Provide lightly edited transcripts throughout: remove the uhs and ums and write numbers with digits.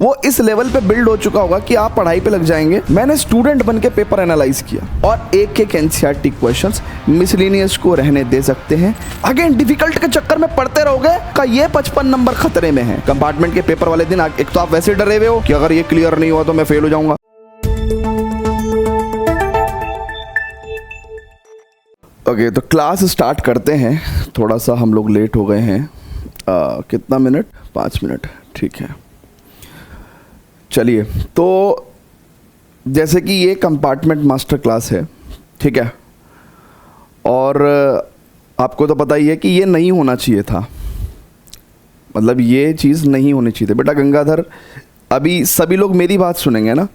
वो इस लेवल पे बिल्ड हो चुका होगा कि आप पढ़ाई पे लग जाएंगे। मैंने स्टूडेंट बन के पेपर एनालाइज किया और एक एनसीईआरटी क्वेश्चंस मिसलेनियस को रहने दे सकते हैं। अगेन डिफिकल्ट के चक्कर में पढ़ते रहोगे का ये 55 नंबर खतरे में है। कंपार्टमेंट के पेपर वाले दिन एक तो आप वैसे डरे हुए हो कि अगर ये क्लियर नहीं हुआ तो मैं फेल हो जाऊंगा। ओके, तो क्लास स्टार्ट करते हैं। थोड़ा सा हम लोग लेट हो गए हैं। कितना मिनट? 5 मिनट, ठीक है। चलिए, तो जैसे कि ये कंपार्टमेंट मास्टर क्लास है, ठीक है, और आपको तो पता ही है कि ये नहीं होना चाहिए था, मतलब ये चीज़ नहीं होनी चाहिए थी। बेटा गंगाधर, अभी सभी लोग मेरी बात सुनेंगे ना,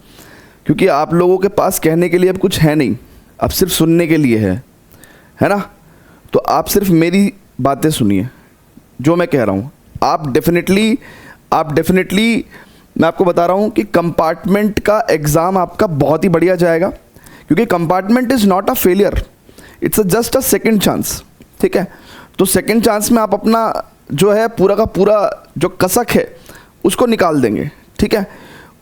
क्योंकि आप लोगों के पास कहने के लिए अब कुछ है नहीं, अब सिर्फ सुनने के लिए है ना। तो आप सिर्फ मेरी बातें सुनिए, जो मैं कह रहा हूँ। आप डेफिनेटली मैं आपको बता रहा हूँ कि कंपार्टमेंट का एग्ज़ाम आपका बहुत ही बढ़िया जाएगा, क्योंकि compartment is not a failure, it's just a second chance, ठीक है। तो सेकंड चांस में आप अपना जो है पूरा का पूरा जो कसक है उसको निकाल देंगे, ठीक है।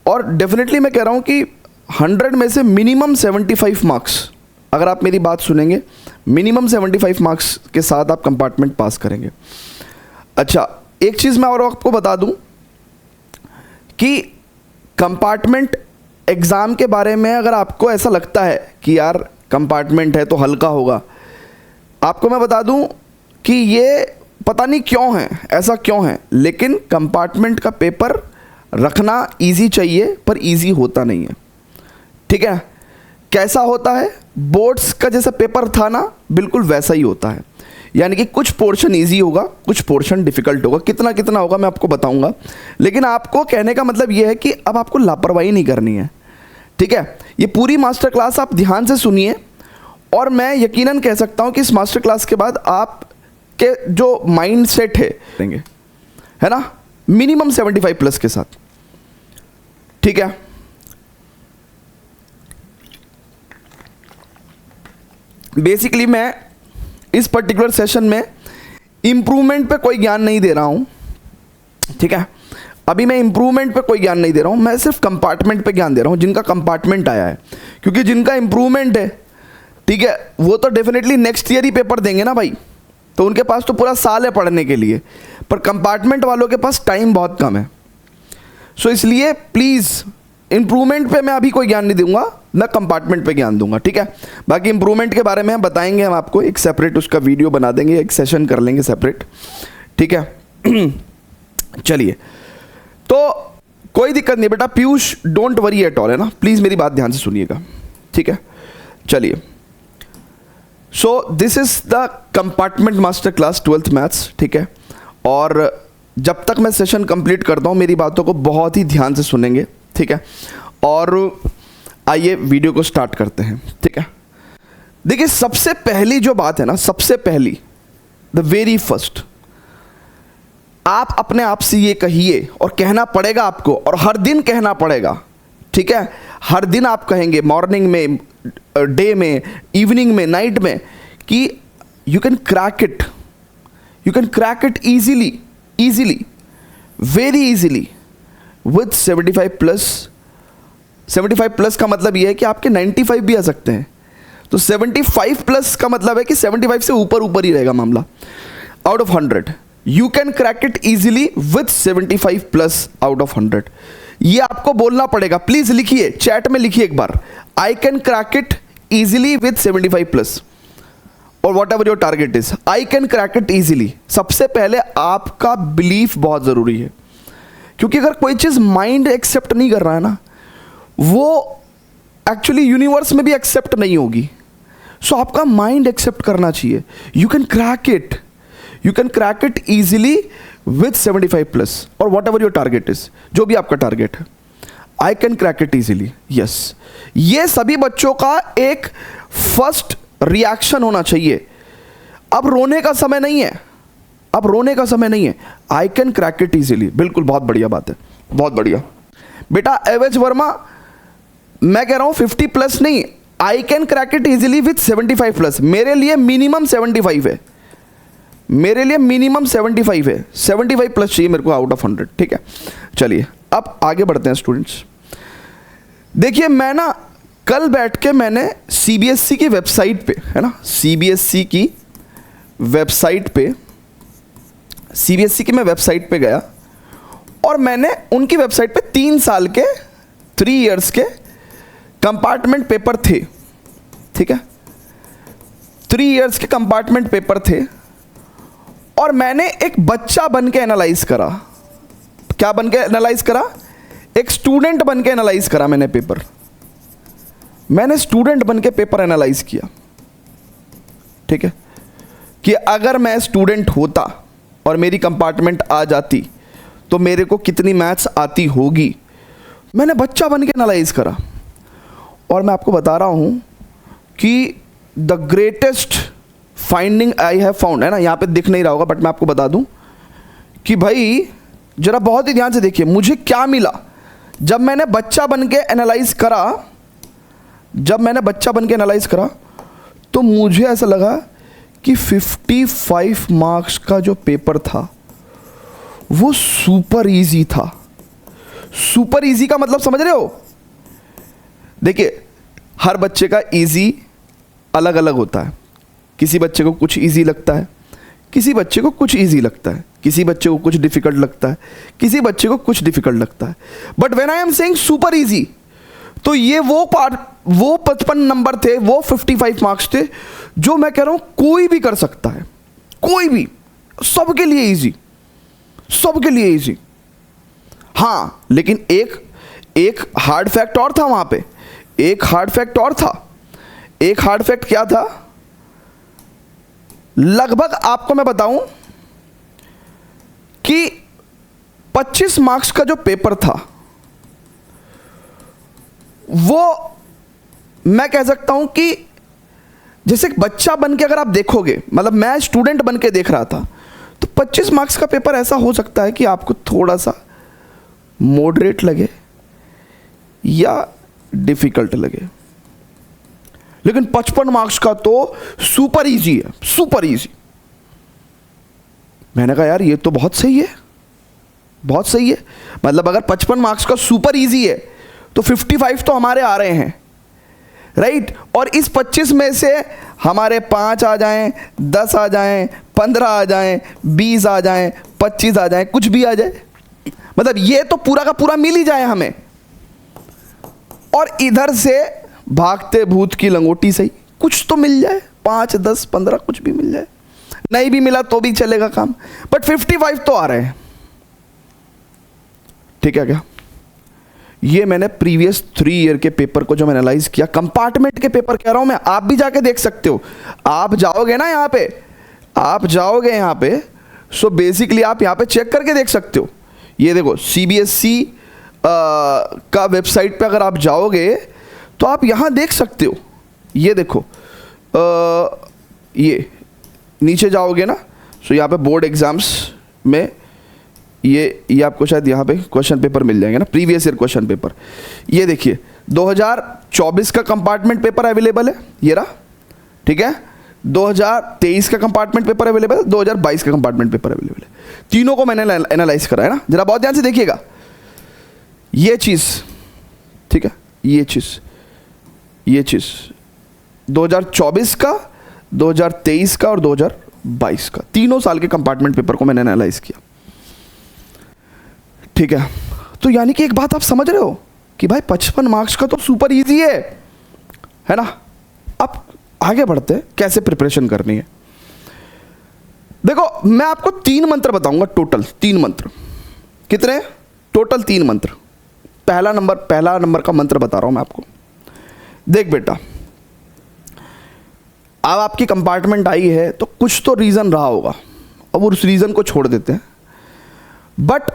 और डेफिनेटली मैं कह रहा हूँ कि 100 में से मिनिमम 75 मार्क्स, अगर आप मेरी बात सुनेंगे, मिनिमम 75 मार्क्स के साथ आप कंपार्टमेंट पास करेंगे। अच्छा, एक चीज़ मैं और आपको बता दूं कि कंपार्टमेंट एग्ज़ाम के बारे में अगर आपको ऐसा लगता है कि यार कंपार्टमेंट है तो हल्का होगा, आपको मैं बता दूं कि ये पता नहीं क्यों है, ऐसा क्यों है, लेकिन कंपार्टमेंट का पेपर रखना इजी चाहिए, पर इजी होता नहीं है, ठीक है। कैसा होता है? बोर्ड्स का जैसा पेपर था ना, बिल्कुल वैसा ही होता है। यानी कि कुछ पोर्शन इजी होगा, कुछ पोर्शन डिफिकल्ट होगा। कितना कितना होगा मैं आपको बताऊंगा, लेकिन आपको कहने का मतलब यह है कि अब आपको लापरवाही नहीं करनी है, ठीक है। ये पूरी मास्टर क्लास आप ध्यान से सुनिए, और मैं यकीनन कह सकता हूं कि इस मास्टर क्लास के बाद आपके जो माइंड सेट है ना, मिनिमम 75 प्लस के साथ, ठीक है। बेसिकली मैं इस पर्टिकुलर सेशन में इम्प्रूवमेंट पे कोई ज्ञान नहीं दे रहा हूँ, ठीक है। अभी मैं इम्प्रूवमेंट पे कोई ज्ञान नहीं दे रहा हूँ, मैं सिर्फ कंपार्टमेंट पे ज्ञान दे रहा हूँ, जिनका कंपार्टमेंट आया है। क्योंकि जिनका इम्प्रूवमेंट है, ठीक है, वो तो डेफिनेटली नेक्स्ट ईयर ही पेपर देंगे ना भाई, तो उनके पास तो पूरा साल है पढ़ने के लिए। पर कंपार्टमेंट वालों के पास टाइम बहुत कम है। सो इसलिए प्लीज़ इम्प्रूवमेंट पे मैं अभी कोई ज्ञान नहीं दूंगा, मैं कंपार्टमेंट पे ज्ञान दूंगा, ठीक है। बाकी इम्प्रूवमेंट के बारे में हम बताएंगे, हम आपको एक सेपरेट उसका वीडियो बना देंगे, एक सेशन कर लेंगे सेपरेट, ठीक है। चलिए, तो कोई दिक्कत नहीं बेटा, Piyush don't worry at all, है ना। प्लीज़ मेरी बात ध्यान से सुनिएगा, ठीक है। चलिए, so this is the compartment master class 12th maths, ठीक है। और जब तक मैं सेशन कंप्लीट करता हूँ, मेरी बातों को बहुत ही ध्यान से सुनेंगे, ठीक है। और आइए वीडियो को स्टार्ट करते हैं, ठीक है। देखिए, सबसे पहली जो बात है ना, सबसे पहली, द वेरी फर्स्ट, आप अपने आप से ये कहिए, और कहना पड़ेगा आपको, और हर दिन कहना पड़ेगा, ठीक है। हर दिन आप कहेंगे, मॉर्निंग में, डे में, इवनिंग में, नाइट में, कि you can crack it, you can crack it easily, very easily with 75 plus. 75 plus का मतलब ये है कि आपके 95 भी आ सकते हैं। तो 75 प्लस का मतलब है कि 75 से ऊपर ही रहेगा मामला। Out of 100 you can crack it easily with 75 plus out of 100। ये आपको बोलना पड़ेगा। प्लीज लिखिए, चैट में लिखिए एक बार, I can crack it easily with 75 plus, और whatever your target is, I can crack it easily. सबसे पहले आपका बिलीफ बहुत जरूरी है, क्योंकि अगर कोई चीज माइंड एक्सेप्ट नहीं कर रहा है ना, वो एक्चुअली यूनिवर्स में भी एक्सेप्ट नहीं होगी। सो आपका माइंड एक्सेप्ट करना चाहिए। You can crack it easily with 75 plus, और whatever your target is, जो भी आपका टारगेट है, I can crack it easily, yes. ये सभी बच्चों का एक फर्स्ट रिएक्शन होना चाहिए। अब रोने का समय नहीं है, अब रोने का समय नहीं है। I can crack it easily, बिल्कुल, बहुत बढ़िया बात है, बहुत बढ़िया बेटा। एवज वर्मा, मैं कह रहा हूं 50 प्लस नहीं, आई can crack it easily with 75 plus. मेरे लिए मिनिमम 75 है, मेरे लिए मिनिमम 75 है, 75 प्लस चाहिए मेरे को आउट ऑफ 100, ठीक है। चलिए अब आगे बढ़ते हैं स्टूडेंट्स। देखिए मैं ना कल बैठ के मैंने सीबीएसई की वेबसाइट पे, है ना, सीबीएसई की वेबसाइट पे, सीबीएसई की मैं वेबसाइट पे गया और मैंने उनकी वेबसाइट पे 3 साल के 3 इयर्स के कंपार्टमेंट पेपर थे, ठीक है, 3 इयर्स के कंपार्टमेंट पेपर थे और मैंने एक बच्चा बन के एनालाइज करा। क्या बन के एनालाइज करा? एक स्टूडेंट बन के एनालाइज करा मैंने पेपर। मैंने स्टूडेंट बन के पेपर एनालाइज किया, ठीक है, कि अगर मैं स्टूडेंट होता और मेरी कंपार्टमेंट आ जाती तो मेरे को कितनी मैथ्स आती होगी। मैंने बच्चा बन के एनालाइज करा और मैं आपको बता रहा हूँ कि the greatest finding I have found, है ना, यहाँ पे दिख नहीं रहा होगा बट मैं आपको बता दूँ कि भाई ज़रा बहुत ही ध्यान से देखिए मुझे क्या मिला जब मैंने बच्चा बन के एनालाइज करा। जब मैंने बच्चा बन के एनालाइज करा तो मुझे ऐसा लगा कि 55 मार्क्स का जो पेपर था वो सुपर इजी था। सुपर इजी का मतलब समझ रहे हो? देखिए हर बच्चे का इजी अलग अलग होता है। किसी बच्चे को कुछ इजी लगता है, किसी बच्चे को कुछ इजी लगता है, किसी बच्चे को कुछ डिफिकल्ट लगता है, किसी बच्चे को कुछ डिफिकल्ट लगता है। But when I am saying super easy, तो ये वो 55 नंबर थे, वो 55 मार्क्स थे जो मैं कह रहा हूं कोई भी कर सकता है, कोई भी, सबके लिए इजी, सबके लिए इजी। हाँ लेकिन एक हार्ड फैक्ट और था वहां पे, एक हार्ड फैक्ट और था। एक हार्ड फैक्ट क्या था? लगभग आपको मैं बताऊं कि 25 मार्क्स का जो पेपर था वो मैं कह सकता हूं कि जैसे एक बच्चा बन के अगर आप देखोगे, मतलब मैं स्टूडेंट बन के देख रहा था, तो 25 मार्क्स का पेपर ऐसा हो सकता है कि आपको थोड़ा सा मॉडरेट लगे या डिफिकल्ट लगे, लेकिन 55 मार्क्स का तो सुपर इजी है, सुपर इजी। मैंने कहा यार ये तो बहुत सही है, बहुत सही है। मतलब अगर 55 मार्क्स का सुपर इजी है तो 55 तो हमारे आ रहे हैं, राइट। और इस 25 में से हमारे 5 आ जाएं, 10 आ जाएं, 15 आ जाएं, 20 आ जाएं, 25 आ जाएं, कुछ भी आ जाए, मतलब ये तो पूरा का पूरा मिल ही जाए हमें। और इधर से भागते भूत की लंगोटी सही, कुछ तो मिल जाए, 5, 10, 15 कुछ भी मिल जाए, नहीं भी मिला तो भी चलेगा काम, बट 55 तो आ रहे हैं, ठीक है क्या। ये मैंने प्रीवियस 3 ईयर के पेपर को जो मैंने एनालाइज किया, कंपार्टमेंट के पेपर कह रहा हूं मैं, आप भी जाके देख सकते हो। आप जाओगे ना यहाँ पे, आप जाओगे यहाँ पे, सो बेसिकली आप यहाँ पे चेक करके देख सकते हो। ये देखो सीबीएसई का वेबसाइट पे अगर आप जाओगे तो आप यहाँ देख सकते हो। ये देखो ये नीचे जाओगे ना, सो यहाँ पे बोर्ड एग्जाम्स में ये आपको शायद यहाँ पे क्वेश्चन पेपर मिल जाएंगे ना, प्रीवियस ईयर क्वेश्चन पेपर। ये देखिए 2024 का कंपार्टमेंट पेपर अवेलेबल है, ये रहा, ठीक है। 2023 का कंपार्टमेंट पेपर अवेलेबल है, 2022 का कंपार्टमेंट पेपर अवेलेबल है। तीनों को मैंने एनालाइज करा है ना, जरा बहुत ध्यान से देखिएगा ये चीज़, ठीक है, ये चीज़ 2024 का, 2023 का और 2022 का, तीनों साल के कंपार्टमेंट पेपर को मैंने एनालाइज किया, ठीक है। तो यानी कि एक बात आप समझ रहे हो कि भाई 55 मार्क्स का तो सुपर इजी है ना। अब आगे बढ़ते हैं कैसे प्रिपरेशन करनी है। देखो मैं आपको 3 मंत्र बताऊंगा, टोटल 3 मंत्र। कितने? टोटल 3 मंत्र। पहला नंबर का मंत्र बता रहा हूं मैं आपको। देख बेटा, अब आपकी कंपार्टमेंट आई है तो कुछ तो रीजन रहा होगा, अब उस रीजन को छोड़ देते हैं, बट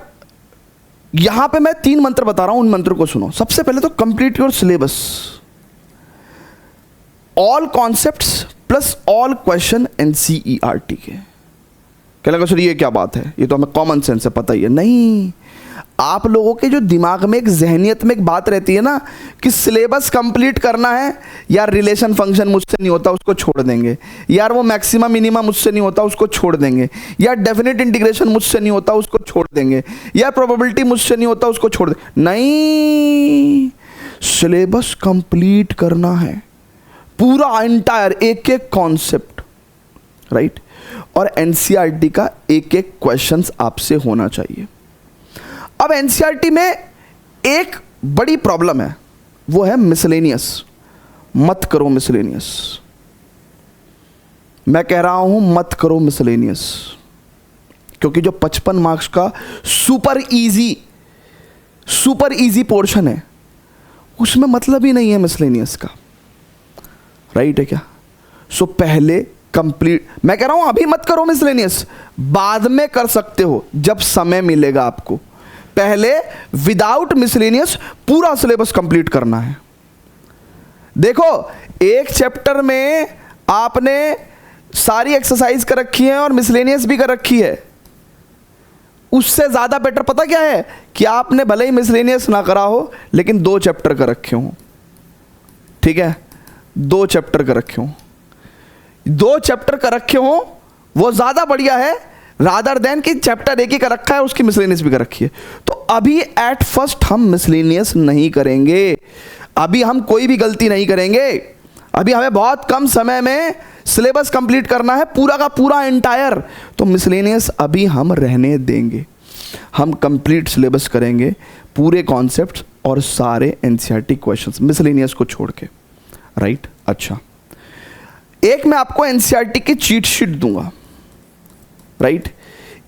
यहां पे मैं 3 मंत्र बता रहा हूं, उन मंत्र को सुनो। सबसे पहले तो complete your syllabus, all concepts plus all question NCERT के। क्या लगा सर ये क्या बात है, ये तो हमें कॉमन सेंस से पता ही है। नहीं, आप लोगों के जो दिमाग में एक जहनियत में एक बात रहती है ना कि सिलेबस कंप्लीट करना है, यार रिलेशन फंक्शन मुझसे नहीं होता उसको छोड़ देंगे, यार वो मैक्सिमम मिनिमम मुझसे नहीं होता उसको छोड़ देंगे, यार डेफिनेट इंटीग्रेशन मुझसे नहीं होता उसको छोड़ देंगे, यार प्रोबेबिलिटी मुझसे नहीं होता उसको छोड़ देंगे। नहीं, सिलेबस कंप्लीट करना है, पूरा एंटायर एक एक कॉन्सेप्ट, राइट। और एनसीईआरटी का एक एक क्वेश्चंस आपसे होना चाहिए। अब एनसीईआरटी में एक बड़ी प्रॉब्लम है, वो है मिसलेनियस। मत करो मिसलेनियस, मैं कह रहा हूं मत करो मिसलेनियस, क्योंकि जो 55 मार्क्स का सुपर इजी पोर्शन है उसमें मतलब ही नहीं है मिसलेनियस का, राइट है क्या। सो पहले कंप्लीट, मैं कह रहा हूं अभी मत करो मिसलेनियस, बाद में कर सकते हो जब समय मिलेगा आपको। पहले विदाउट मिसलेनियस पूरा सिलेबस कंप्लीट करना है। देखो एक चैप्टर में आपने सारी एक्सरसाइज कर रखी है और मिसलेनियस भी कर रखी है, उससे ज्यादा बेटर पता क्या है कि आपने भले ही मिसलेनियस ना करा हो लेकिन 2 चैप्टर कर रखे हो, ठीक है, 2 चैप्टर कर रखे हो, 2 चैप्टर कर रखे हो, वो ज्यादा बढ़िया है रादर देन कि चैप्टर एक ही कर रखा है उसकी मिसलेनियस भी कर रखी है। तो अभी एट फर्स्ट हम मिसलेनियस नहीं करेंगे, अभी हम कोई भी गलती नहीं करेंगे, अभी हमें बहुत कम समय में सिलेबस कंप्लीट करना है पूरा का पूरा एंटायर, तो मिसलेनियस अभी हम रहने देंगे। हम कंप्लीट सिलेबस करेंगे, पूरे कॉन्सेप्ट्स और सारे एनसीईआरटी क्वेश्चंस मिसलेनियस को छोड़ के, राइट। अच्छा, एक मैं आपको एनसीईआरटी की चीट शीट दूंगा, राइट।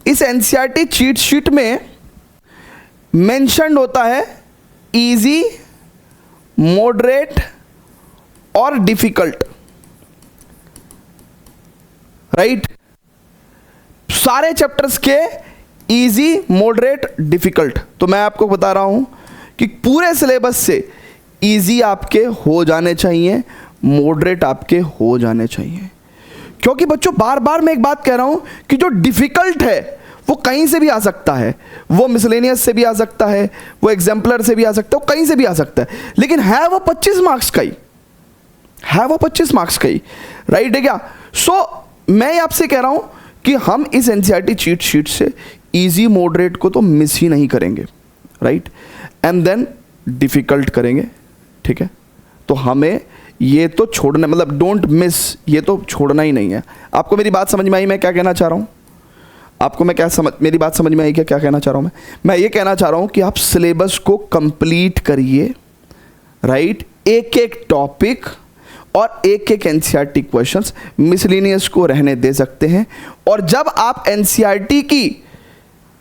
इस एनसीईआरटी चीट शीट में मेंशन्ड होता है इजी, मॉडरेट और डिफिकल्ट, राइट। सारे चैप्टर्स के इजी, मॉडरेट, डिफिकल्ट। तो मैं आपको बता रहा हूं कि पूरे सिलेबस से इजी आपके हो जाने चाहिए, मॉडरेट आपके हो जाने चाहिए, क्योंकि बच्चों बार बार मैं एक बात कह रहा हूं कि जो डिफिकल्ट है वो कहीं से भी आ सकता है, वो मिसलेनियस से भी आ सकता है, वो एग्जाम्पलर से भी आ सकता है, वो कहीं से भी आ सकता है, लेकिन है वो 25 मार्क्स का ही, है वो 25 मार्क्स का ही, राइट है क्या। सो मैं आपसे कह रहा हूं कि हम इस एनसीईआरटी चीट शीट से इजी, मॉडरेट को तो मिस ही नहीं करेंगे, राइट, एंड देन डिफिकल्ट करेंगे, ठीक है। तो हमें ये तो छोड़ना, मतलब डोंट मिस, ये तो छोड़ना ही नहीं है। आपको मेरी बात समझ में आई मैं क्या कहना चाह रहा हूँ? आपको मैं क्या मेरी बात समझ में आई क्या कहना चाह रहा हूँ मैं ये कहना चाह रहा हूँ कि आप सिलेबस को कंप्लीट करिए, राइट, एक एक टॉपिक और एक एक एनसीईआरटी क्वेश्चंस, मिसलेनियस को रहने दे सकते हैं। और जब आप एनसीईआरटी की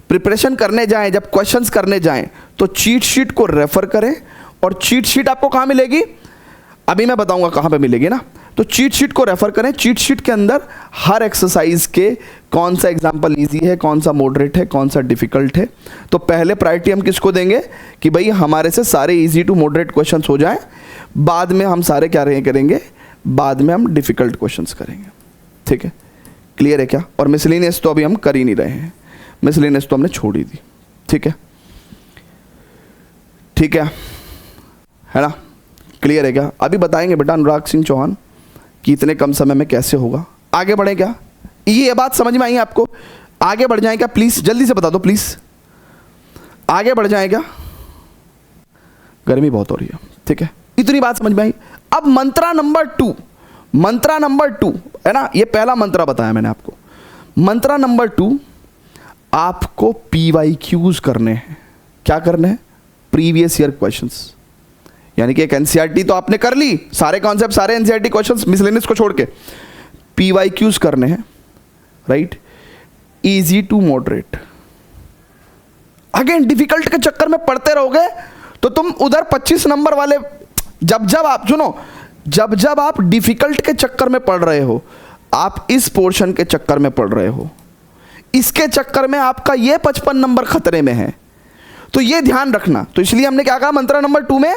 प्रिपरेशन करने जाएं, जब क्वेश्चंस करने जाएं, तो चीट शीट को रेफर करें। और चीट शीट आपको कहाँ मिलेगी, अभी मैं बताऊंगा कहाँ पे मिलेगी ना। तो चीट शीट को रेफर करें। चीट शीट के अंदर हर एक्सरसाइज के कौन सा एग्जाम्पल इजी है, कौन सा मॉडरेट है, कौन सा डिफिकल्ट है। तो पहले प्रायोरिटी हम किसको देंगे कि भाई हमारे से सारे इजी टू मॉडरेट क्वेश्चंस हो जाएं, बाद में हम सारे क्या करेंगे, बाद में हम डिफिकल्ट क्वेश्चंस करेंगे, ठीक है, क्लियर है क्या। और मिसलेनियस तो अभी हम कर ही नहीं रहे हैं, मिसलेनियस तो हमने छोड़ ही दी, ठीक है, ठीक है ना, क्लियर है क्या। अभी बताएंगे बेटा अनुराग सिंह चौहान कि इतने कम समय में कैसे होगा। आगे बढ़े क्या, ये बात समझ में आई आपको? आगे बढ़ जाए क्या प्लीज, जल्दी से बता दो प्लीज, आगे बढ़ जाए क्या, गर्मी बहुत हो रही है, ठीक है, इतनी बात समझ में आई। अब मंत्रा नंबर 2, मंत्रा नंबर 2 है ना, ये पहला मंत्रा बताया मैंने आपको। मंत्रा नंबर 2, आपको PYQs करने हैं। क्या करने हैं? Previous year questions. यानी कि एक एनसीईआरटी तो आपने कर ली, सारे कॉन्सेप्ट, सारे एनसीईआरटी क्वेश्चंस मिसलेनियस को छोड़ के, PYQs करने हैं, right, easy to moderate. Again difficult के चक्कर में पढ़ते रहोगे तो तुम उधर 25 नंबर वाले, जब आप सुनो, जब आप डिफिकल्ट के चक्कर में पढ़ रहे हो, आप इस पोर्शन के चक्कर में पढ़ रहे हो, इसके चक्कर में आपका ये 55 नंबर खतरे में है, तो ये ध्यान रखना। तो इसलिए हमने क्या कहा मंत्रा नंबर 2 में,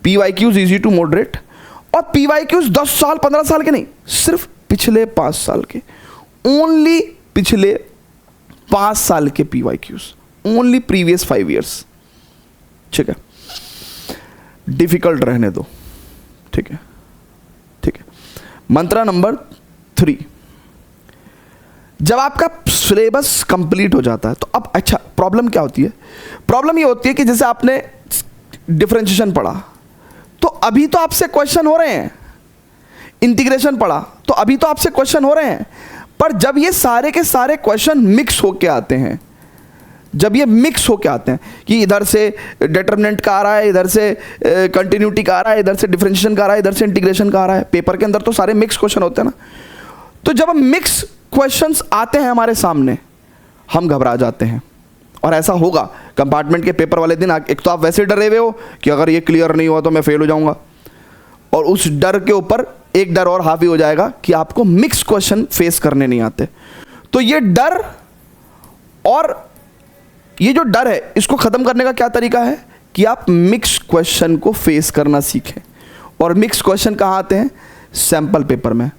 PYQs इजी टू मॉडरेट। और PYQs 10 साल 15 साल के नहीं, सिर्फ पिछले 5 साल के, ओनली पिछले 5 साल के PYQs, ओनली प्रीवियस 5 ईयर्स। ठीक है, डिफिकल्ट रहने दो। ठीक है, ठीक है। मंत्रा नंबर 3, जब आपका सिलेबस कंप्लीट हो जाता है तो अब अच्छा प्रॉब्लम क्या होती है? प्रॉब्लम ये होती है कि जैसे आपने डिफरेंशिएशन पढ़ा तो अभी तो आपसे क्वेश्चन हो रहे हैं, इंटीग्रेशन पढ़ा तो अभी तो आपसे क्वेश्चन हो रहे हैं, पर जब ये सारे के सारे क्वेश्चन मिक्स होके आते हैं, जब ये मिक्स होके आते हैं कि इधर से डिटरमिनेंट का आ रहा है, इधर से कंटिन्यूटी का आ रहा है, इधर से डिफरेंशिएशन का आ रहा है, इधर से इंटीग्रेशन का आ रहा है, पेपर के अंदर तो सारे मिक्स क्वेश्चन होते हैं ना। तो जब हम मिक्स क्वेश्चंस आते हैं हमारे सामने, हम घबरा जाते हैं। और ऐसा होगा कंपार्टमेंट के पेपर वाले दिन, एक तो आप वैसे डरे हुए हो कि अगर ये क्लियर नहीं हुआ तो मैं फेल हो जाऊंगा, और उस डर के ऊपर एक डर और हावी हो जाएगा कि आपको मिक्स क्वेश्चन फेस करने नहीं आते। तो ये डर, और ये जो डर है इसको खत्म करने का क्या तरीका है कि आप मिक्स क्वेश्चन को फेस करना सीखें। और मिक्स क्वेश्चन कहाँ आते हैं? सैंपल पेपर में।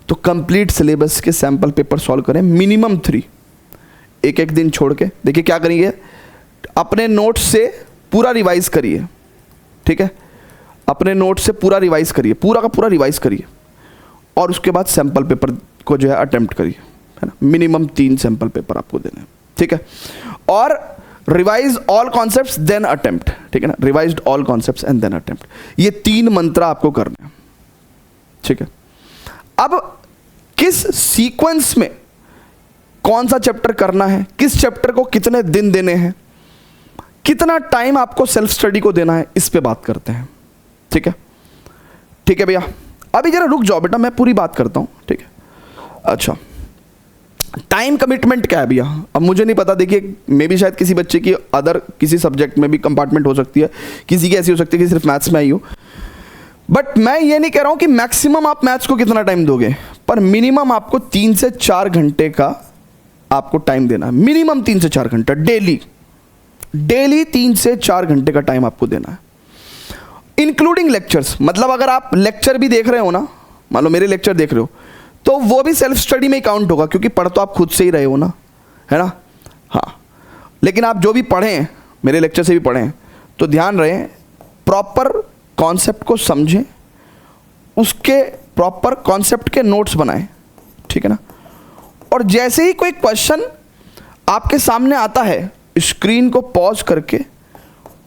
तो कंप्लीट सिलेबस के सैंपल पेपर सॉल्व करें, मिनिमम 3, एक एक दिन छोड़ के। देखिए क्या करिए, अपने नोट्स से पूरा रिवाइज करिए। ठीक है, अपने नोट्स से पूरा रिवाइज करिए, पूरा का पूरा रिवाइज करिए, और उसके बाद सैंपल पेपर को जो है अटेम्प्ट करिए, है ना। मिनिमम 3 सैंपल पेपर आपको देने हैं। ठीक है, और revise all concepts then attempt. ठीक है ना, revised all concepts and then attempt, ये 3 मंत्रा आपको करने हैं। ठीक है, अब किस सीक्वेंस में कौन सा चैप्टर करना है, किस चैप्टर को कितने दिन देने हैं, कितना टाइम आपको सेल्फ स्टडी को देना है, इस पे बात करते हैं। ठीक है, ठीक है भैया, अभी जरा रुक जाओ बेटा, मैं पूरी बात करता हूं। ठीक है, अच्छा टाइम कमिटमेंट क्या है भैया? अब मुझे नहीं पता, देखिए मे भी शायद किसी बच्चे की अदर किसी सब्जेक्ट में भी कंपार्टमेंट हो सकती है, किसी की ऐसी हो सकती है कि सिर्फ मैथ्स में आई हो। बट मैं ये नहीं कह रहा हूं कि मैक्सिमम आप मैथ्स को कितना टाइम दोगे, पर मिनिमम आपको 3 से 4 घंटे का आपको टाइम देना है। मिनिमम 3 से 4 घंटा डेली, डेली 3 से 4 घंटे का टाइम आपको देना है, इंक्लूडिंग लेक्चर्स। मतलब अगर आप लेक्चर भी देख रहे हो ना, मान लो मेरे लेक्चर देख रहे हो, तो वो भी सेल्फ स्टडी में ही काउंट होगा, क्योंकि पढ़ तो आप खुद से ही रहे हो ना, है ना। हाँ, लेकिन आप जो भी पढ़ें, मेरे लेक्चर से भी पढ़ें, तो ध्यान रहे प्रॉपर कॉन्सेप्ट को समझें, उसके प्रॉपर कॉन्सेप्ट के नोट्स बनाएं। ठीक है ना, और जैसे ही कोई क्वेश्चन आपके सामने आता है, स्क्रीन को पॉज करके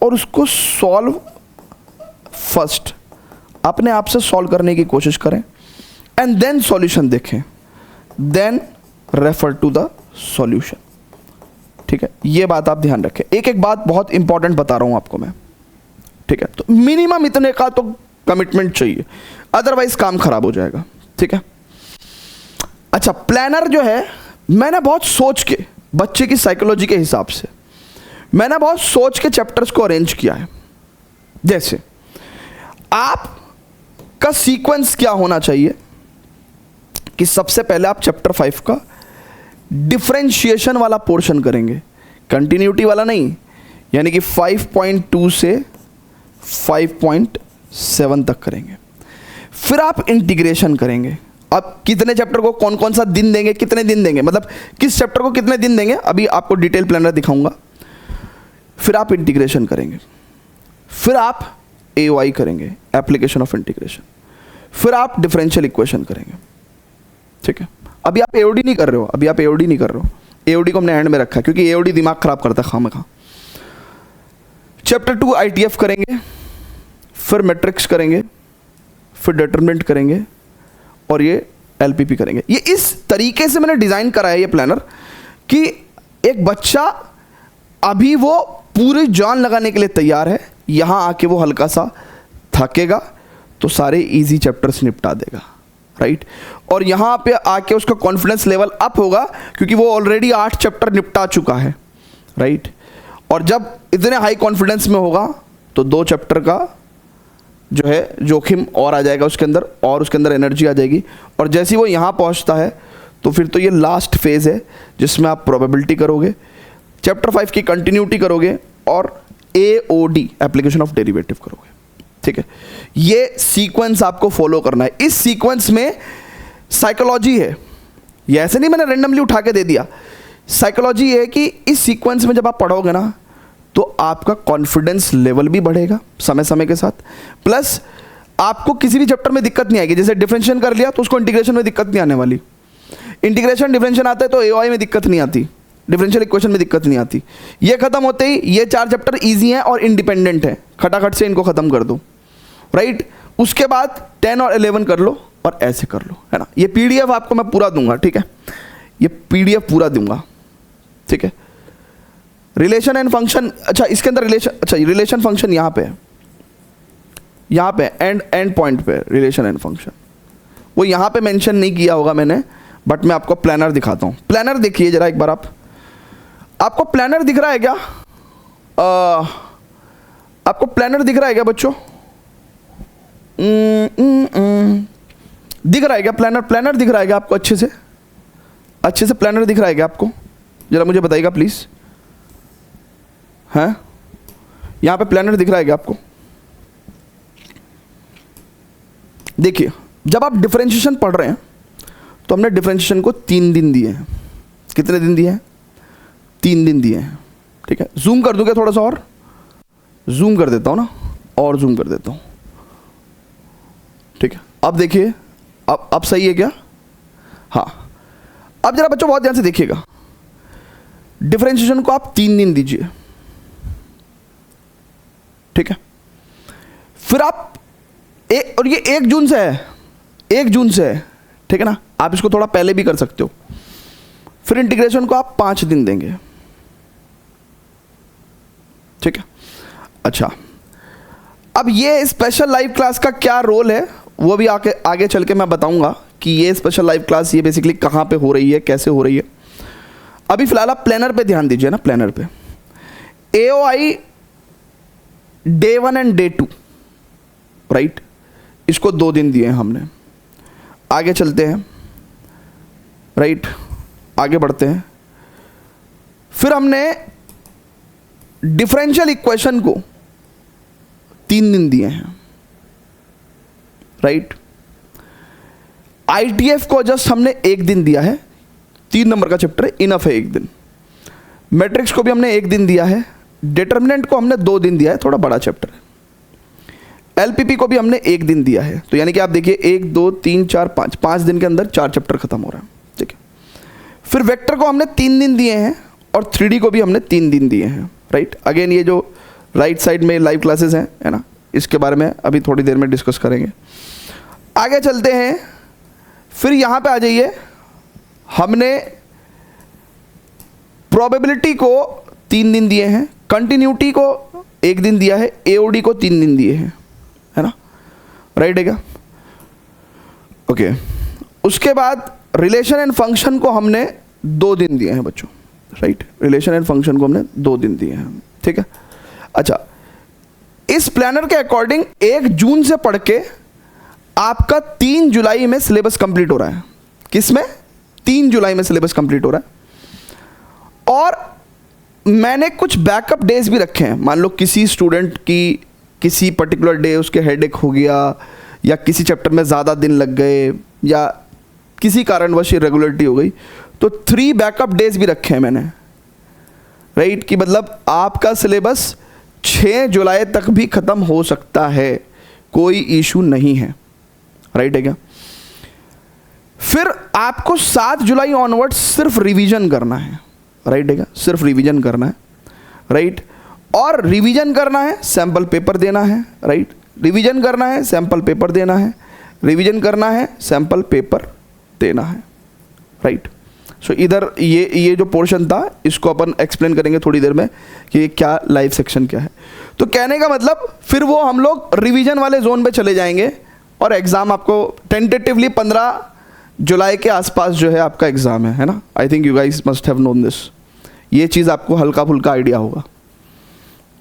और उसको सॉल्व फर्स्ट अपने आप से सॉल्व करने की कोशिश करें, एंड देन सॉल्यूशन देखें, then refer to the solution. ठीक है, ये बात आप ध्यान रखें। एक एक बात बहुत इंपॉर्टेंट बता रहा हूं आपको मैं। ठीक है, तो मिनिमम इतने का तो कमिटमेंट चाहिए, अदरवाइज काम खराब हो जाएगा। ठीक है, अच्छा प्लानर जो है, मैंने बहुत सोच के, बच्चे की साइकोलॉजी के हिसाब से मैंने बहुत सोच के चैप्टर्स को अरेंज किया है। जैसे आपका सीक्वेंस क्या होना चाहिए कि सबसे पहले आप चैप्टर 5 का डिफरेंशिएशन वाला पोर्शन करेंगे, कंटिन्यूटी वाला नहीं, यानी कि 5.2 से 5.7 तक करेंगे। फिर आप इंटीग्रेशन करेंगे। अब कितने चैप्टर को कौन कौन सा दिन देंगे, कितने दिन देंगे, मतलब किस चैप्टर को कितने दिन देंगे, अभी आपको डिटेल प्लानर दिखाऊंगा। फिर आप इंटीग्रेशन करेंगे, फिर आप AOI करेंगे, एप्लीकेशन ऑफ इंटीग्रेशन, फिर आप डिफरेंशियल इक्वेशन करेंगे। ठीक है, अभी आप AOD नहीं कर रहे हो, अभी आप AOD नहीं कर रहे हो, AOD को हमने एंड में रखा है क्योंकि AOD दिमाग खराब करता है खामखा। चैप्टर 2 ITF करेंगे, फिर मैट्रिक्स करेंगे, फिर डिटरमिनेंट करेंगे, और ये LPP करेंगे। ये इस तरीके से मैंने डिज़ाइन करा है ये प्लानर कि एक बच्चा अभी वो पूरी जान लगाने के लिए तैयार है, यहाँ आके वो हल्का सा थकेगा तो सारे इजी चैप्टर्स निपटा देगा, राइट। और यहाँ पे आके उसका कॉन्फिडेंस लेवल अप होगा क्योंकि वो ऑलरेडी 8 चैप्टर निपटा चुका है, राइट। और जब इतने हाई कॉन्फिडेंस में होगा तो 2 चैप्टर का जो है जोखिम और आ जाएगा उसके अंदर, और उसके अंदर एनर्जी आ जाएगी। और जैसे ही वो यहाँ पहुँचता है तो फिर तो ये लास्ट फेज़ है जिसमें आप प्रोबेबिलिटी करोगे, चैप्टर 5 की कंटिन्यूटी करोगे, और AOD एप्लीकेशन ऑफ डेरिवेटिव करोगे। ठीक है, ये सीक्वेंस आपको फॉलो करना है। इस सीक्वेंस में साइकोलॉजी है, ये ऐसे नहीं मैंने रेंडमली उठा के दे दिया, साइकोलॉजी ये है कि इस सीक्वेंस में जब आप पढ़ोगे ना तो आपका कॉन्फिडेंस लेवल भी बढ़ेगा समय समय के साथ, प्लस आपको किसी भी चैप्टर में दिक्कत नहीं आएगी। जैसे डिफरेंशिएशन कर लिया तो उसको इंटीग्रेशन में दिक्कत नहीं आने वाली, इंटीग्रेशन डिफरेंशिएशन आता है तो एओआई में दिक्कत नहीं आती, डिफरेंशियल इक्वेशन में दिक्कत नहीं आती। ये खत्म होते ही ये 4 चैप्टर इजी हैं और इंडिपेंडेंट हैं, खटाखट से इनको खत्म कर दो, राइट। उसके बाद 10 और 11 कर लो और ऐसे कर लो, है ना। ये पीडीएफ आपको मैं पूरा दूंगा, ठीक है, ये पीडीएफ पूरा दूंगा, ठीक है। रिलेशन एंड फंक्शन, अच्छा इसके अंदर रिलेशन, अच्छा रिलेशन फंक्शन यहाँ पे है, यहाँ पे एंड पॉइंट पे रिलेशन एंड फंक्शन, वो यहाँ पे मेंशन नहीं किया होगा मैंने, बट मैं आपको प्लानर दिखाता हूँ। प्लानर देखिए जरा एक बार, आपको प्लानर दिख रहा है क्या? आपको प्लानर दिख रहा है क्या बच्चों? दिख रहा है क्या प्लानर? प्लानर दिख रहा है क्या आपको? अच्छे से प्लानर दिख रहा है क्या आपको? जरा मुझे बताइएगा प्लीज। हैं, यहाँ पे प्लानर दिख रहा है क्या आपको? देखिए जब आप डिफरेंशिएशन पढ़ रहे हैं तो हमने डिफरेंशिएशन को 3 दिन दिए हैं। कितने दिन दिए हैं? 3 दिन दिए हैं, ठीक है। जूम कर दूं क्या थोड़ा सा और? जूम कर देता हूं ना, और जूम कर देता हूं, ठीक है। अब देखिए, अब सही है क्या? हाँ। अब जरा बच्चों बहुत ध्यान से देखिएगा, डिफरेंशिएशन को आप 3 दिन दीजिए, ठीक है। फिर आप और ये 1 जून से है, 1 जून से है, ठीक है ना। आप इसको थोड़ा पहले भी कर सकते हो। फिर इंटीग्रेशन को आप 5 दिन देंगे, ठीक है। अच्छा, अब ये स्पेशल लाइव क्लास का क्या रोल है वो भी आगे चल के मैं बताऊंगा कि ये स्पेशल लाइव क्लास ये बेसिकली कहाँ पे हो रही है, कैसे हो रही है। अभी फिलहाल आप प्लानर पे ध्यान दीजिए ना, प्लानर पे AOI day 1 and day 2, right. इसको 2 दिन दिए हैं हमने। आगे चलते हैं, राइट, आगे बढ़ते हैं। फिर हमने डिफरेंशियल इक्वेशन को 3 दिन दिए हैं, राइट। आईटीएफ को जस्ट हमने 1 दिन दिया है, 3 नंबर का चैप्टर है, इनफ है 1 दिन। मैट्रिक्स को भी हमने 1 दिन दिया है। डिटर्मिनेंट को हमने 2 दिन दिया है, थोड़ा बड़ा चैप्टर है। एलपीपी को भी हमने 1 दिन दिया है। तो यानी कि आप देखिए 1 2 3 4 5 दिन के अंदर 4 चैप्टर खत्म हो रहा है, ठीक है। फिर वेक्टर को हमने 3 दिन दिए हैं और 3D को भी हमने 3 दिन दिए हैं, राइट। अगेन ये जो राइट साइड में लाइव क्लासेस हैं, है ना, इसके बारे में अभी थोड़ी देर में डिस्कस करेंगे। आगे चलते हैं, फिर यहाँ पे आ जाइए। हमने प्रोबेबिलिटी को 3 दिन दिए हैं, कंटिन्यूटी को 1 दिन दिया है, एओडी को 3 दिन दिए हैं, है ना, राइट है क्या? ओके। उसके बाद रिलेशन एंड फंक्शन को हमने 2 दिन दिए हैं बच्चों, राइट। रिलेशन एंड फंक्शन को हमने 2 दिन दिए हैं, ठीक है। अच्छा, इस प्लानर के अकॉर्डिंग 1 जून से पढ़ के आपका 3 जुलाई में सिलेबस कंप्लीट हो रहा है। किसमें? 3 जुलाई में सिलेबस कंप्लीट हो रहा है। और मैंने कुछ बैकअप डेज भी रखे हैं। मान लो किसी स्टूडेंट की किसी पर्टिकुलर डे उसके हेडेक हो गया, या किसी चैप्टर में ज़्यादा दिन लग गए, या किसी कारणवश इरेगुलरिटी हो गई, तो 3 बैकअप डेज भी रखे हैं मैंने, राइट। कि मतलब आपका सिलेबस 6 जुलाई तक भी ख़त्म हो सकता है, कोई इशू नहीं है, राइट है क्या? फिर आपको 7 जुलाई ऑनवर्ड सिर्फ रिवीजन करना है, राइट है क्या? सिर्फ रिवीजन करना है, राइट। और रिवीजन करना है, सैंपल पेपर देना है, राइट। रिवीजन करना है, सैंपल पेपर देना है, रिवीजन करना है, सैंपल पेपर देना है, राइट। सो इधर ये जो पोर्शन था इसको अपन एक्सप्लेन करेंगे थोड़ी देर में कि क्या लाइव सेक्शन क्या है। तो कहने का मतलब फिर वो हम लोग रिवीजन वाले जोन पे चले जाएंगे और एग्ज़ाम आपको टेंटेटिवली 15 जुलाई के आसपास जो है आपका एग्ज़ाम है ना। I think you guys must have known this, ये चीज़ आपको हल्का फुल्का आइडिया होगा,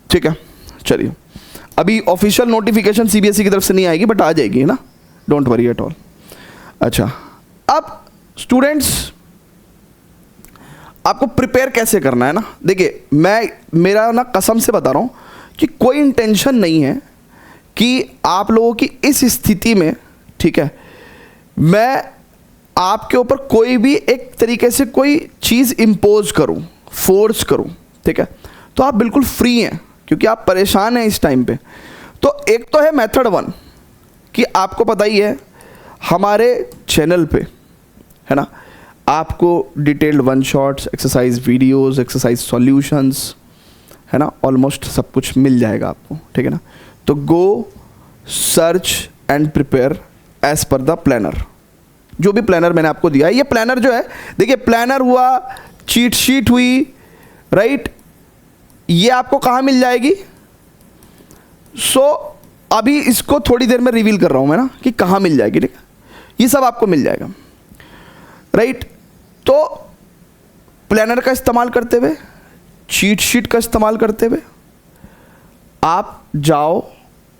ठीक है। चलिए, अभी ऑफिशियल नोटिफिकेशन सीबीएसई की तरफ से नहीं आएगी, बट आ जाएगी ना, डोंट वरी एट ऑल। अच्छा, अब स्टूडेंट्स आपको प्रिपेयर कैसे करना है ना। देखिए, मेरा ना कसम से बता रहा हूँ कि कोई इंटेंशन नहीं है कि आप लोगों की इस स्थिति में, ठीक है, मैं आपके ऊपर कोई भी एक तरीके से कोई चीज़ इम्पोज करूं, फोर्स करूं, ठीक है, तो आप बिल्कुल फ्री हैं क्योंकि आप परेशान हैं इस टाइम पे। तो एक तो है मेथड 1 कि आपको पता ही है हमारे चैनल पे, है ना, आपको detailed one shots, exercise videos, exercise solutions, है ना, ऑलमोस्ट सब कुछ मिल जाएगा आपको, ठीक है ना। तो go search and prepare as per the planner. जो भी प्लानर मैंने आपको दिया है, ये प्लानर जो है, देखिए प्लानर हुआ, चीट शीट हुई, राइट, ये आपको कहाँ मिल जाएगी। सो अभी इसको थोड़ी देर में रिवील कर रहा हूँ मैं ना कि कहाँ मिल जाएगी, ठीक है, ये सब आपको मिल जाएगा, राइट। तो प्लानर का इस्तेमाल करते हुए, चीट शीट का इस्तेमाल करते हुए आप जाओ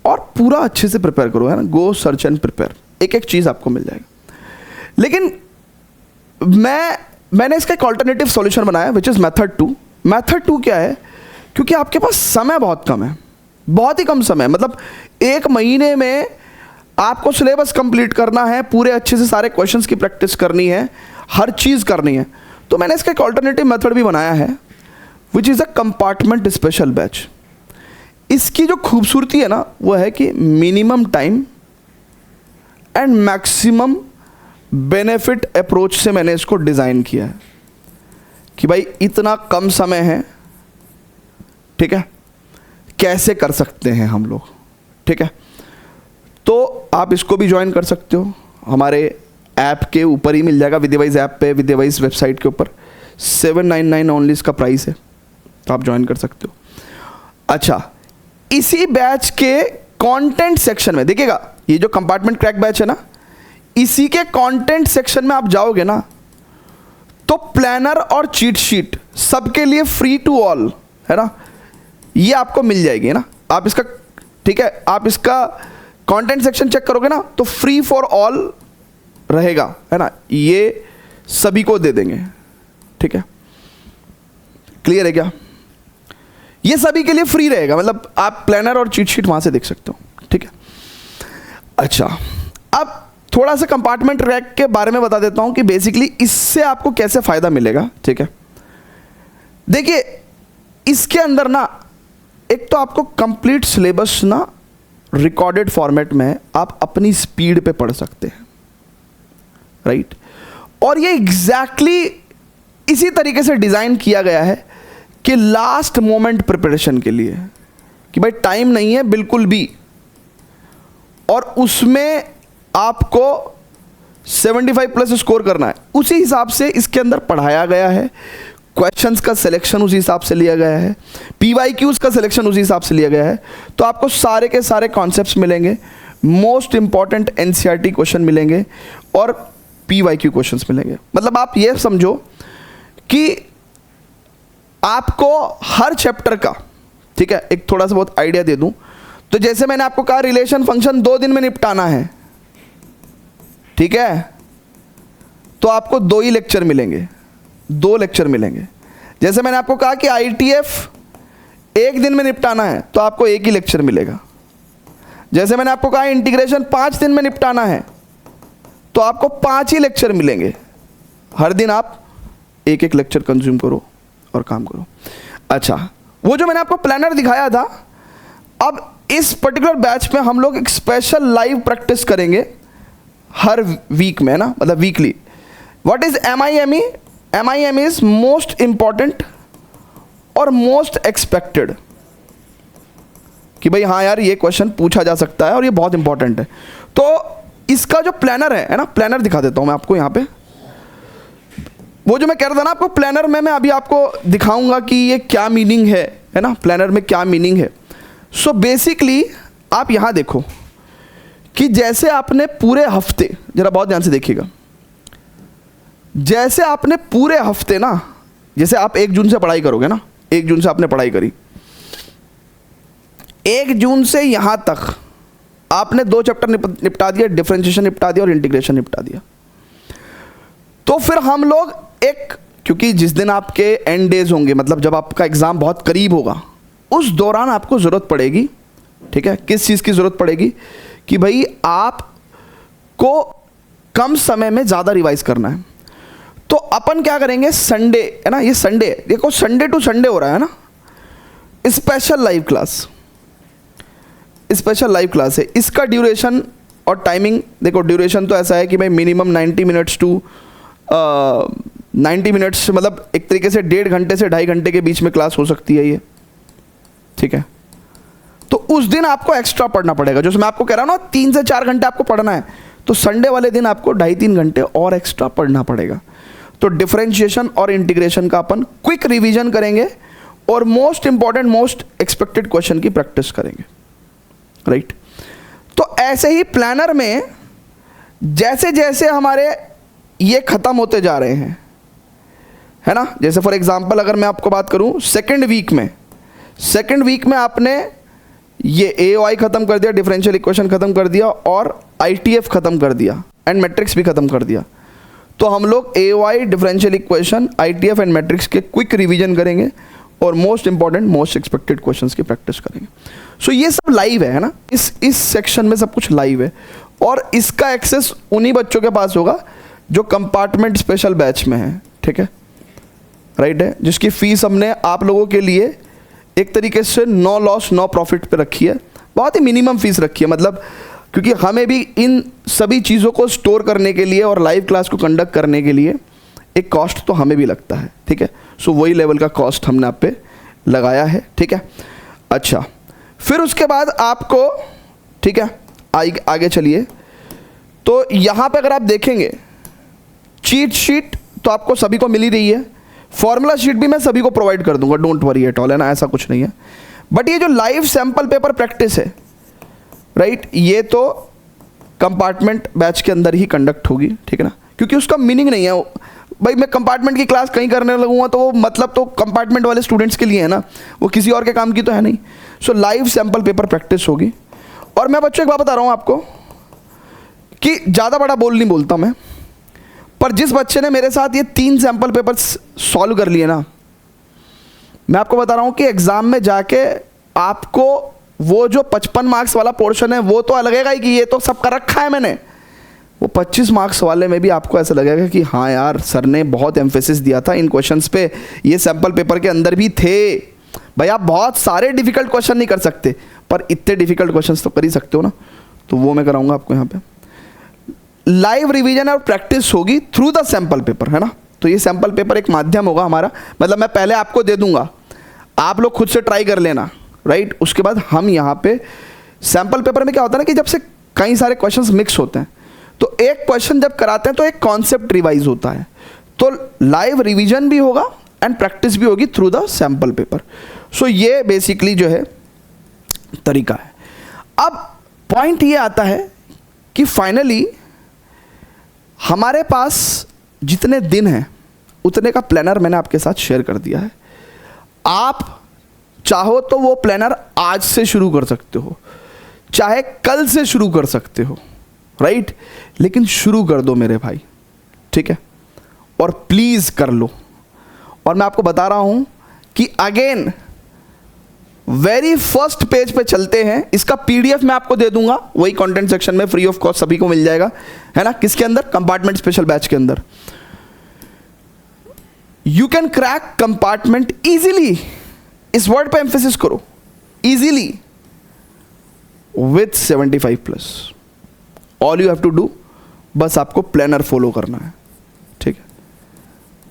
और पूरा अच्छे से प्रिपेयर करो, है ना, गो सर्च एंड प्रिपेयर, एक एक चीज़ आपको मिल जाएगा। लेकिन मैंने इसका एक ऑल्टरनेटिव सॉल्यूशन बनाया विच इज़ मेथड 2। मेथड 2 क्या है, क्योंकि आपके पास समय बहुत कम है, बहुत ही कम समय, मतलब 1 महीने में आपको सिलेबस कंप्लीट करना है, पूरे अच्छे से सारे क्वेश्चंस की प्रैक्टिस करनी है, हर चीज़ करनी है। तो मैंने इसका एक ऑल्टरनेटिव मेथड भी बनाया है which is a compartment special batch. इसकी जो खूबसूरती है ना वो है कि minimum time and maximum benefit approach से मैंने इसको डिज़ाइन किया है कि भाई इतना कम समय है, ठीक है, कैसे कर सकते हैं हम लोग, ठीक है। तो आप इसको भी ज्वाइन कर सकते हो, हमारे ऐप के ऊपर ही मिल जाएगा, विद्यावाइज ऐप पे, विद्यावाइज वेबसाइट के ऊपर 799 ओनली इसका प्राइस है, तो आप ज्वाइन कर सकते हो। अच्छा, इसी बैच के कंटेंट सेक्शन में देखिएगा, ये जो कंपार्टमेंट क्रैक बैच है ना, इसी के कंटेंट सेक्शन में आप जाओगे ना तो प्लानर और चीट शीट सबके लिए फ्री टू ऑल, है ना, ये आपको मिल जाएगी ना। आप इसका, ठीक है, आप इसका कंटेंट सेक्शन चेक करोगे ना तो फ्री फॉर ऑल रहेगा, है ना, ये सभी को दे देंगे, ठीक है, क्लियर है क्या। ये सभी के लिए फ्री रहेगा, मतलब आप प्लानर और चीट शीट वहां से देख सकते हो, ठीक है। अच्छा, अब थोड़ा सा कंपार्टमेंट रैक के बारे में बता देता हूं कि बेसिकली इससे आपको कैसे फ़ायदा मिलेगा, ठीक है। देखिए इसके अंदर ना एक तो आपको कंप्लीट सिलेबस ना रिकॉर्डेड फॉर्मेट में आप अपनी स्पीड पे पढ़ सकते हैं, राइट। और ये एग्जैक्टली इसी तरीके से डिज़ाइन किया गया है कि लास्ट मोमेंट प्रिपरेशन के लिए, कि भाई टाइम नहीं है बिल्कुल भी, और उसमें आपको 75+ स्कोर करना है, उसी हिसाब से इसके अंदर पढ़ाया गया है। क्वेश्चंस का सिलेक्शन उसी हिसाब से लिया गया है, PYQs का सिलेक्शन उसी हिसाब से लिया गया है। तो आपको सारे के सारे कॉन्सेप्ट्स मिलेंगे, मोस्ट इंपॉर्टेंट NCERT क्वेश्चन मिलेंगे और PYQ क्वेश्चंस मिलेंगे। मतलब आप ये समझो कि आपको हर चैप्टर का, ठीक है, एक थोड़ा सा बहुत आइडिया दे दूं तो जैसे मैंने आपको कहा रिलेशन फंक्शन 2 दिन में निपटाना है, ठीक है, तो आपको 2 ही लेक्चर मिलेंगे, 2 लेक्चर मिलेंगे। जैसे मैंने आपको कहा कि ITF 1 दिन में निपटाना है तो आपको 1 ही लेक्चर मिलेगा। जैसे मैंने आपको कहा इंटीग्रेशन 5 दिन में निपटाना है तो आपको 5 ही लेक्चर मिलेंगे। हर दिन आप 1-1 लेक्चर कंज्यूम करो और काम करो। अच्छा, वो जो मैंने आपको प्लानर दिखाया था, अब इस पर्टिकुलर बैच में हम लोग एक स्पेशल लाइव प्रैक्टिस करेंगे हर वीक में ना, मतलब weekly. What is MIME? MIME is most important और मोस्ट एक्सपेक्टेड, कि भाई हाँ यार ये क्वेश्चन पूछा जा सकता है और ये बहुत इंपॉर्टेंट है। तो इसका जो प्लानर है ना, प्लानर दिखा देता हूं मैं आपको यहाँ पे। वो जो मैं कह रहा था ना आपको, प्लानर में मैं अभी आपको दिखाऊंगा कि ये क्या मीनिंग है ना, प्लानर में क्या मीनिंग है। सो बेसिकली आप यहाँ देखो कि जैसे आपने पूरे हफ्ते, जरा बहुत ध्यान से देखिएगा, जैसे आपने पूरे हफ्ते ना, जैसे आप 1 जून से पढ़ाई करोगे ना, 1 जून से आपने पढ़ाई करी, 1 जून से यहाँ तक आपने 2 चैप्टर निपटा दिया, डिफरेंशिएशन निपटा दिया और इंटीग्रेशन निपटा दिया। तो फिर हम लोग एक, क्योंकि जिस दिन आपके एंड डेज होंगे, मतलब जब आपका एग्ज़ाम बहुत करीब होगा, उस दौरान आपको ज़रूरत पड़ेगी, ठीक है, किस चीज़ की ज़रूरत पड़ेगी कि भाई आपको कम समय में ज़्यादा रिवाइज करना है। तो अपन क्या करेंगे, संडे है ना, ये संडे, देखो संडे टू संडे हो रहा है ना, special live class, special live class है। इसका ड्यूरेशन और टाइमिंग देखो, ड्यूरेशन तो ऐसा है कि भाई मिनिमम 90 मिनट्स टू 90 मिनट्स, मतलब एक तरीके से 1.5 घंटे से 2.5 घंटे के बीच में क्लास हो सकती है ये, ठीक है। तो उस दिन आपको एक्स्ट्रा पढ़ना पड़ेगा, जो मैं आपको कह रहा हूँ ना 3 से 4 घंटे आपको पढ़ना है, तो संडे वाले दिन आपको 2.5-3 घंटे और एक्स्ट्रा पढ़ना पड़ेगा। तो डिफरेंशिएशन और इंटीग्रेशन का अपन क्विक रिवीजन करेंगे और most important most expected question की प्रैक्टिस करेंगे, राइट। तो ऐसे ही प्लानर में जैसे जैसे हमारे ये खत्म होते जा रहे हैं, है ना, जैसे फॉर एग्जांपल अगर मैं आपको बात करूं, सेकंड वीक में आपने ये AOI खत्म कर दिया, डिफरेंशियल इक्वेशन खत्म कर दिया और ITF खत्म कर दिया एंड मैट्रिक्स भी खत्म कर दिया। तो हम लोग AOI, differential equation, ITF and matrix के क्विक रिवीजन करेंगे और most important most expected questions की प्रैक्टिस करेंगे। सो ये सब लाइव है ना, इस सेक्शन में सब कुछ लाइव है और इसका एक्सेस उन्हीं बच्चों के पास होगा जो कंपार्टमेंट स्पेशल बैच में है, ठीक है, राइट है, जिसकी फीस हमने आप लोगों के लिए एक तरीके से नो लॉस नो प्रॉफिट पे रखी है, बहुत ही मिनिमम फीस रखी है, मतलब क्योंकि हमें भी इन सभी चीज़ों को स्टोर करने के लिए और लाइव क्लास को कंडक्ट करने के लिए एक कॉस्ट तो हमें भी लगता है, ठीक है। सो वही लेवल का कॉस्ट हमने आप पे लगाया है, ठीक है। अच्छा, फिर उसके बाद आपको, ठीक है, आगे चलिए। तो यहाँ पे अगर आप देखेंगे चीट शीट तो आपको सभी को मिल ही रही है, फॉर्मूला शीट भी मैं सभी को प्रोवाइड कर दूंगा, डोंट वरी एट ऑल, है ना, ऐसा कुछ नहीं है। बट ये जो लाइव सैंपल पेपर प्रैक्टिस है, राइट, ये तो कंपार्टमेंट बैच के अंदर ही कंडक्ट होगी, ठीक है ना, क्योंकि उसका मीनिंग नहीं है भाई मैं कंपार्टमेंट की क्लास कहीं करने लगूंगा तो वो मतलब तो कंपार्टमेंट वाले स्टूडेंट्स के लिए है ना, वो किसी और के काम की तो है नहीं। सो लाइव सैंपल पेपर प्रैक्टिस होगी। और मैं बच्चों एक बात बता रहा हूँ आपको कि ज़्यादा बड़ा बोल नहीं बोलता मैं, पर जिस बच्चे ने मेरे साथ ये 3 सैंपल पेपर सॉल्व कर लिए ना, मैं आपको बता रहा हूँ कि एग्ज़ाम में जाके आपको वो जो 55 मार्क्स वाला पोर्शन है वो तो लगेगा ही कि ये तो सब कर रखा है मैंने, वो 25 मार्क्स वाले में भी आपको ऐसा लगेगा कि हाँ यार सर ने बहुत एम्फेसिस दिया था इन क्वेश्चंस पे, ये सैंपल पेपर के अंदर भी थे। भाई आप बहुत सारे डिफिकल्ट क्वेश्चन नहीं कर सकते, पर इतने डिफिकल्ट क्वेश्चंस तो कर ही सकते हो ना, तो वो मैं कराऊंगा आपको यहाँ पे। लाइव रिवीजन और प्रैक्टिस होगी थ्रू द सैंपल पेपर, है ना। तो ये सैंपल पेपर एक माध्यम होगा हमारा, मतलब मैं पहले आपको दे दूंगा, आप लोग खुद से ट्राई कर लेना, राइट। उसके बाद हम यहाँ पे सैंपल पेपर में क्या होता है ना कि जब से कई सारे क्वेश्चंस मिक्स होते हैं तो एक क्वेश्चन जब कराते हैं तो एक कॉन्सेप्ट रिवाइज होता है, तो लाइव रिवीजन भी होगा एंड प्रैक्टिस भी होगी थ्रू द सैंपल पेपर। सो ये बेसिकली जो है तरीका है। अब पॉइंट ये आता है कि फाइनली हमारे पास जितने दिन हैं उतने का प्लानर मैंने आपके साथ शेयर कर दिया है। आप चाहो तो वो प्लानर आज से शुरू कर सकते हो, चाहे कल से शुरू कर सकते हो, राइट, लेकिन शुरू कर दो मेरे भाई, ठीक है, और प्लीज़ कर लो। और मैं आपको बता रहा हूं कि अगेन वेरी फर्स्ट पेज पे चलते हैं, इसका PDF मैं आपको दे दूंगा, वही कंटेंट सेक्शन में फ्री ऑफ कॉस्ट सभी को मिल जाएगा, है ना, किसके अंदर, कंपार्टमेंट स्पेशल बैच के अंदर। You can crack compartment easily, इस वर्ड पे एम्फेसिस करो, easily with 75+। All you have to do, बस आपको प्लानर फॉलो करना है, ठीक है,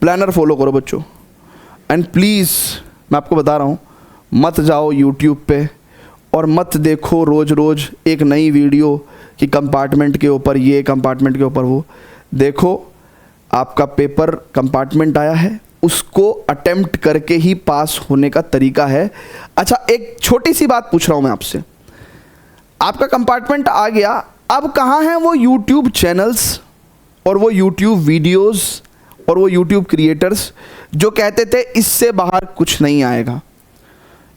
प्लानर फॉलो करो बच्चों। एंड प्लीज़ मैं आपको बता रहा हूँ, मत जाओ YouTube पे और मत देखो रोज़ रोज़ एक नई वीडियो कि कंपार्टमेंट के ऊपर ये, कंपार्टमेंट के ऊपर वो। देखो आपका पेपर कंपार्टमेंट आया है, उसको अटेम्प्ट करके ही पास होने का तरीका है। अच्छा, एक छोटी सी बात पूछ रहा हूँ मैं आपसे, आपका कंपार्टमेंट आ गया, अब कहाँ हैं वो YouTube चैनल्स और वो YouTube वीडियोस और वो YouTube क्रिएटर्स जो कहते थे इससे बाहर कुछ नहीं आएगा?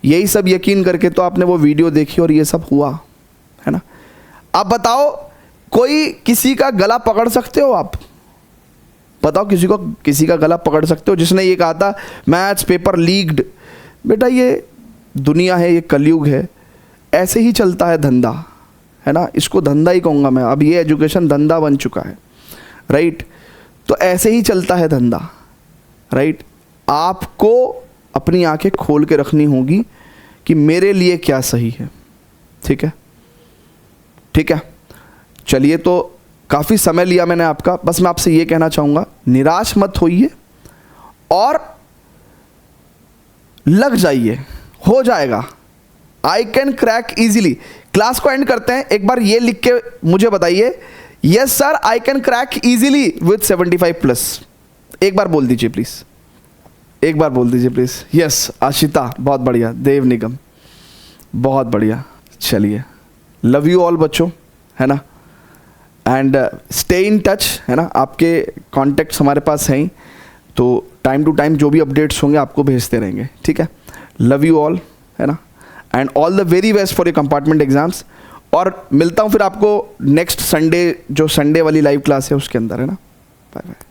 यही सब यकीन करके तो आपने वो वीडियो देखी और ये सब हुआ, है ना। अब बताओ, कोई किसी का गला पकड़ सकते हो आप? बताओ, किसी का गला पकड़ सकते हो जिसने ये कहा था मैथ्स पेपर लीक्ड? बेटा ये दुनिया है, ये कलयुग है, ऐसे ही चलता है धंधा, है ना। इसको धंधा ही कहूँगा मैं, अब ये एजुकेशन धंधा बन चुका है। राइट। तो ऐसे ही चलता है धंधा, राइट। आपको अपनी आंखें खोल के रखनी होगी कि मेरे लिए क्या सही है, ठीक है, ठीक है। चलिए, तो काफ़ी समय लिया मैंने आपका, बस मैं आपसे ये कहना चाहूँगा, निराश मत होइए और लग जाइए, हो जाएगा। आई कैन क्रैक इजीली। क्लास को एंड करते हैं, एक बार ये लिख के मुझे बताइए, yes sir I can crack easily with 75+। एक बार बोल दीजिए प्लीज़, एक बार बोल दीजिए प्लीज़। यस आशिता, बहुत बढ़िया। देव निगम, बहुत बढ़िया। चलिए, लव यू ऑल बच्चों, है ना, एंड स्टे इन टच, है ना। आपके कॉन्टैक्ट्स हमारे पास हैं ही, तो टाइम टू टाइम जो भी अपडेट्स होंगे आपको भेजते रहेंगे, ठीक है। लव यू ऑल, है ना, and all the very best for your compartment exams. और मिलता हूँ फिर आपको नेक्स्ट संडे, जो संडे वाली लाइव क्लास है उसके अंदर, है ना। Bye bye.